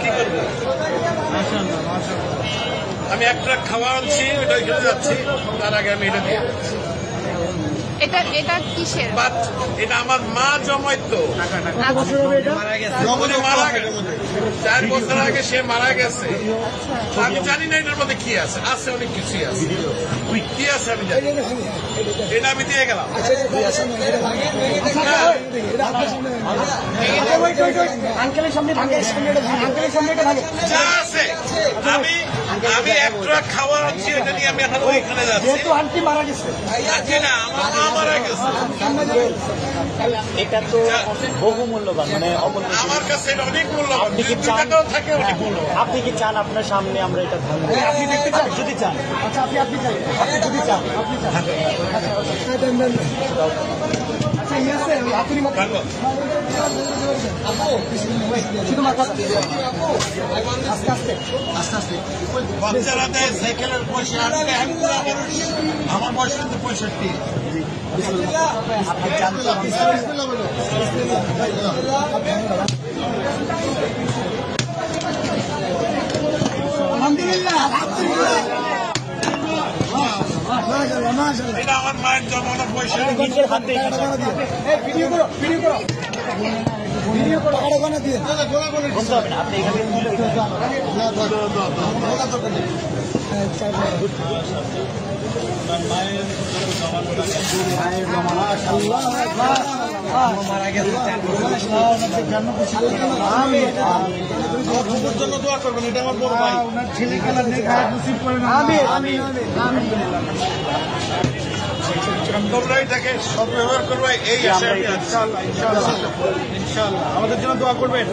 কি করবো? আমি একটা খাবার আনছি, ওটা ওইখানে যাচ্ছি, তার আগে আমি এটা দিয়ে এটা কিসের? বাট এটা আমার মা জমাইতো, মারা গেছে 4 বছর আগে, সে মারা গেছে। আমি জানি না এটার মধ্যে কি আছে, আছে অনেক কিছুই আছে, কি আছে আমি জানি, এটা আমি দিয়ে গেলাম। যা আছে আমি একটা খাবার আনছি, এটা নিয়ে আমি এখন ওইখানে যাচ্ছি। আন্টি মারা গেছে, না আমার মা মারা গেছে, এটা তো বহু মূল্যবান, মানে আমার কাছে এটা অনেক মূল্যবান। আপনি কি চান থাকে অনেক মূল্যবান। আপনি কি চান আপনার সামনে আমরা এটা ধারণ করি? আপনি দেখতে চান? যদি চান, আচ্ছা আপনি চান, আপনি যদি চান, আপনি চান, বাচ্চারা দেয় সাইকেলের পয়সা, আমার বয়স কিন্তু 65। আপনি জানতে এটা আমার মায়ের জমানো পয়সা। নিজের হাতে বলতে হবে না, আপনি এখানে মারা গেছে। জন্য দোয়া করবেন, এটা আমার বড় ভাই। তোমরা এটাকে সদ্ব্যবহার করবে, এই আশায় আমি আছি। ইনশাআল্লাহ আমাদের জন্য দোয়া করবেন।